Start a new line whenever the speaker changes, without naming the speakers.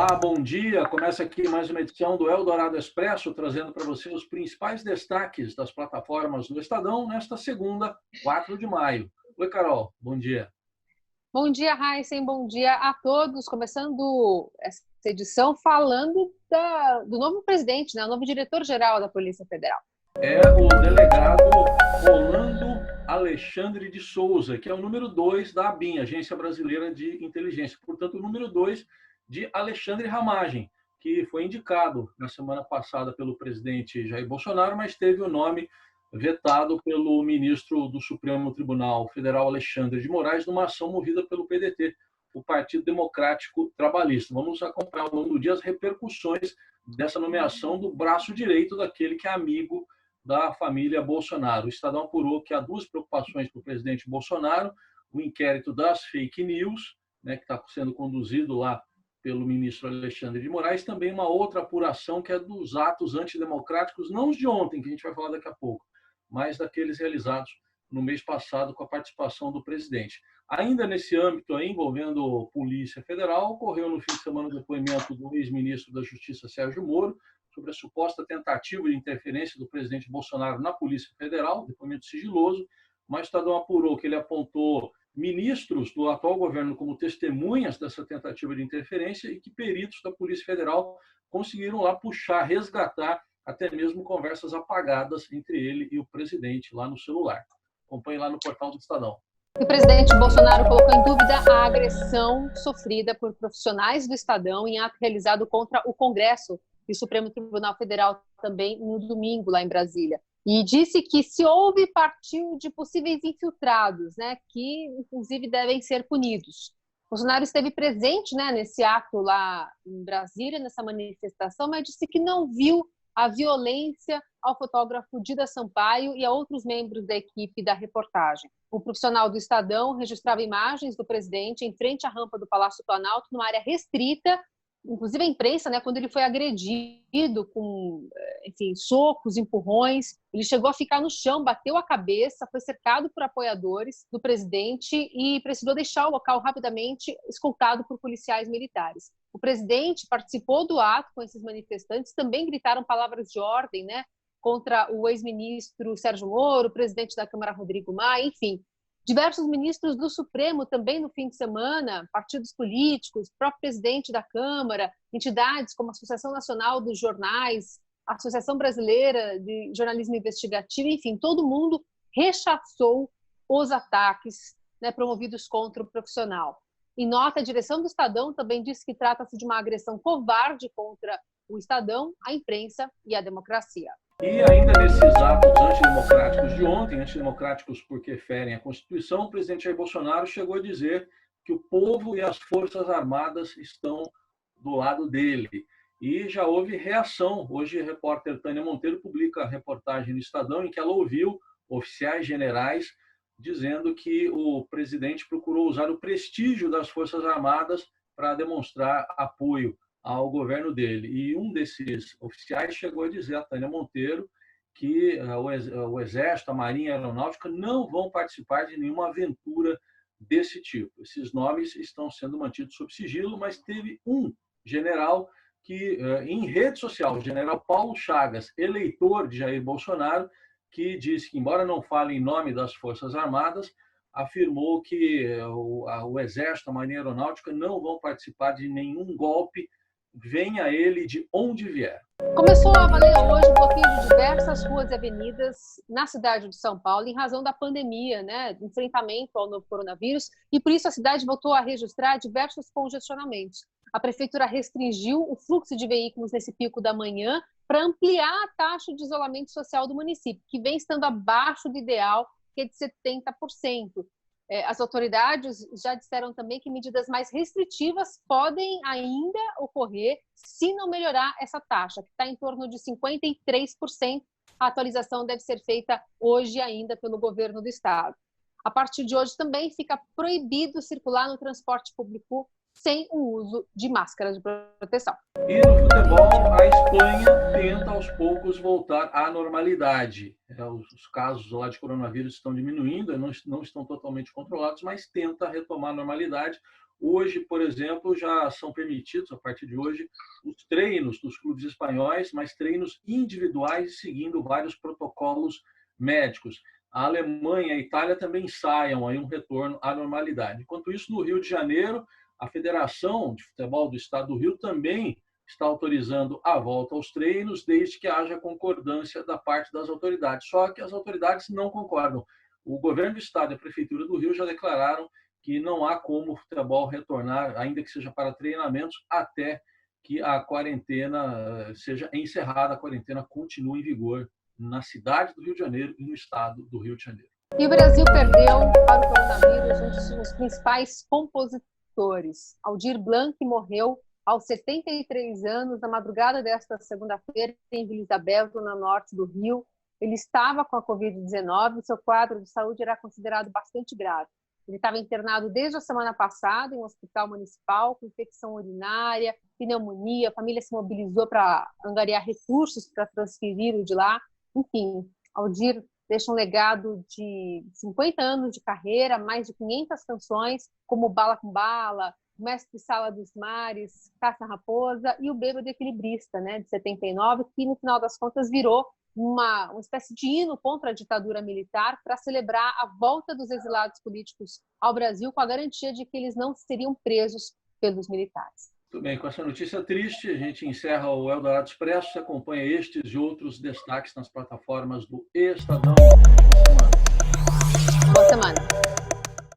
Olá, bom dia. Começa aqui mais uma edição do Eldorado Expresso, trazendo para você os principais destaques das plataformas do Estadão nesta segunda, 4 de maio. Oi, Carol, bom dia.
Bom dia, Heisen, bom dia a todos. Começando essa edição falando do novo presidente, né? O novo diretor-geral da Polícia Federal.
É o delegado Rolando Alexandre de Souza, que é o número 2 da ABIN, Agência Brasileira de Inteligência. Portanto, o número 2 de Alexandre Ramagem, que foi indicado na semana passada pelo presidente Jair Bolsonaro, mas teve o nome vetado pelo ministro do Supremo Tribunal Federal, Alexandre de Moraes, numa ação movida pelo PDT, o Partido Democrático Trabalhista. Vamos acompanhar ao longo do dia as repercussões dessa nomeação do braço direito daquele que é amigo da família Bolsonaro. O Estadão apurou que há duas preocupações para o presidente Bolsonaro: o inquérito das fake news, né, que está sendo conduzido lá pelo ministro Alexandre de Moraes, também uma outra apuração que é dos atos antidemocráticos, não os de ontem, que a gente vai falar daqui a pouco, mas daqueles realizados no mês passado com a participação do presidente. Ainda nesse âmbito aí, envolvendo Polícia Federal, ocorreu no fim de semana o depoimento do ex-ministro da Justiça, Sérgio Moro, sobre a suposta tentativa de interferência do presidente Bolsonaro na Polícia Federal, depoimento sigiloso, mas o Estadão apurou que ele apontou ministros do atual governo como testemunhas dessa tentativa de interferência e que peritos da Polícia Federal conseguiram lá puxar, resgatar até mesmo conversas apagadas entre ele e o presidente lá no celular. Acompanhe lá no portal do Estadão.
O presidente Bolsonaro colocou em dúvida a agressão sofrida por profissionais do Estadão em ato realizado contra o Congresso e o Supremo Tribunal Federal também no domingo lá em Brasília. E disse que se houve, partiu de possíveis infiltrados, né, que inclusive devem ser punidos. Bolsonaro esteve presente, né, nesse ato lá em Brasília, nessa manifestação, mas disse que não viu a violência ao fotógrafo Dida Sampaio e a outros membros da equipe da reportagem. O profissional do Estadão registrava imagens do presidente em frente à rampa do Palácio Planalto, numa área restrita, inclusive a imprensa, né, quando ele foi agredido com, enfim, socos, empurrões, ele chegou a ficar no chão, bateu a cabeça, foi cercado por apoiadores do presidente e precisou deixar o local rapidamente, escoltado por policiais militares. O presidente participou do ato com esses manifestantes, também gritaram palavras de ordem, né, contra o ex-ministro Sérgio Moro, o presidente da Câmara Rodrigo Maia, enfim. Diversos ministros do Supremo também no fim de semana, partidos políticos, próprio presidente da Câmara, entidades como a Associação Nacional dos Jornais, a Associação Brasileira de Jornalismo Investigativo, enfim, todo mundo rechaçou os ataques, né, promovidos contra o profissional. Em nota, a direção do Estadão também disse que trata-se de uma agressão covarde contra o Estadão, a imprensa e a democracia.
E ainda nesses atos antidemocráticos de ontem, antidemocráticos porque ferem a Constituição, o presidente Jair Bolsonaro chegou a dizer que o povo e as Forças Armadas estão do lado dele. E já houve reação. Hoje, a repórter Tânia Monteiro publica a reportagem no Estadão em que ela ouviu oficiais generais dizendo que o presidente procurou usar o prestígio das Forças Armadas para demonstrar apoio ao governo dele. E um desses oficiais chegou a dizer a Tânia Monteiro que o Exército, a Marinha e a Aeronáutica não vão participar de nenhuma aventura desse tipo. Esses nomes estão sendo mantidos sob sigilo, mas teve um general que, em rede social, o general Paulo Chagas, eleitor de Jair Bolsonaro, que disse que, embora não fale em nome das Forças Armadas, afirmou que o Exército, a Marinha e a Aeronáutica não vão participar de nenhum golpe, venha ele de onde vier.
Começou a valer hoje o bloqueio de diversas ruas e avenidas na cidade de São Paulo em razão da pandemia, né, do enfrentamento ao novo coronavírus, e por isso a cidade voltou a registrar diversos congestionamentos. A prefeitura restringiu o fluxo de veículos nesse pico da manhã para ampliar a taxa de isolamento social do município, que vem estando abaixo do ideal, que é de 70%. As autoridades já disseram também que medidas mais restritivas podem ainda ocorrer se não melhorar essa taxa, que está em torno de 53%. A atualização deve ser feita hoje ainda pelo governo do estado. A partir de hoje também fica proibido circular no transporte público sem o uso de máscara de proteção.
E no futebol, a Espanha tenta aos poucos voltar à normalidade. Os casos lá de coronavírus estão diminuindo, não estão totalmente controlados, mas tenta retomar a normalidade. Hoje, por exemplo, já são permitidos, a partir de hoje, os treinos dos clubes espanhóis, mas treinos individuais, seguindo vários protocolos médicos. A Alemanha e a Itália também ensaiam aí um retorno à normalidade. Enquanto isso, no Rio de Janeiro, a Federação de Futebol do Estado do Rio também está autorizando a volta aos treinos, desde que haja concordância da parte das autoridades. Só que as autoridades não concordam. O governo do Estado e a Prefeitura do Rio já declararam que não há como o futebol retornar, ainda que seja para treinamentos, até que a quarentena seja encerrada, a quarentena continue em vigor na cidade do Rio de Janeiro e no estado do Rio de Janeiro.
E o Brasil perdeu para o coronavírus um dos principais compositores. Aldir Blanc morreu aos 73 anos, na madrugada desta segunda-feira, em Vila Isabel, no norte do Rio. Ele estava com a Covid-19 e seu quadro de saúde era considerado bastante grave. Ele estava internado desde a semana passada em um hospital municipal com infecção urinária, pneumonia. A família se mobilizou para angariar recursos para transferi-lo de lá. Enfim, Aldir deixa um legado de 50 anos de carreira, mais de 500 canções, como Bala com Bala, Mestre Sala dos Mares, Caça Raposa e o Bêbado Equilibrista, né, de 79, que no final das contas virou uma espécie de hino contra a ditadura militar para celebrar a volta dos exilados políticos ao Brasil, com a garantia de que eles não seriam presos pelos militares.
Muito bem, com essa notícia triste, a gente encerra o Eldorado Expresso. Você acompanha estes e outros destaques nas plataformas do Estadão.
Boa semana.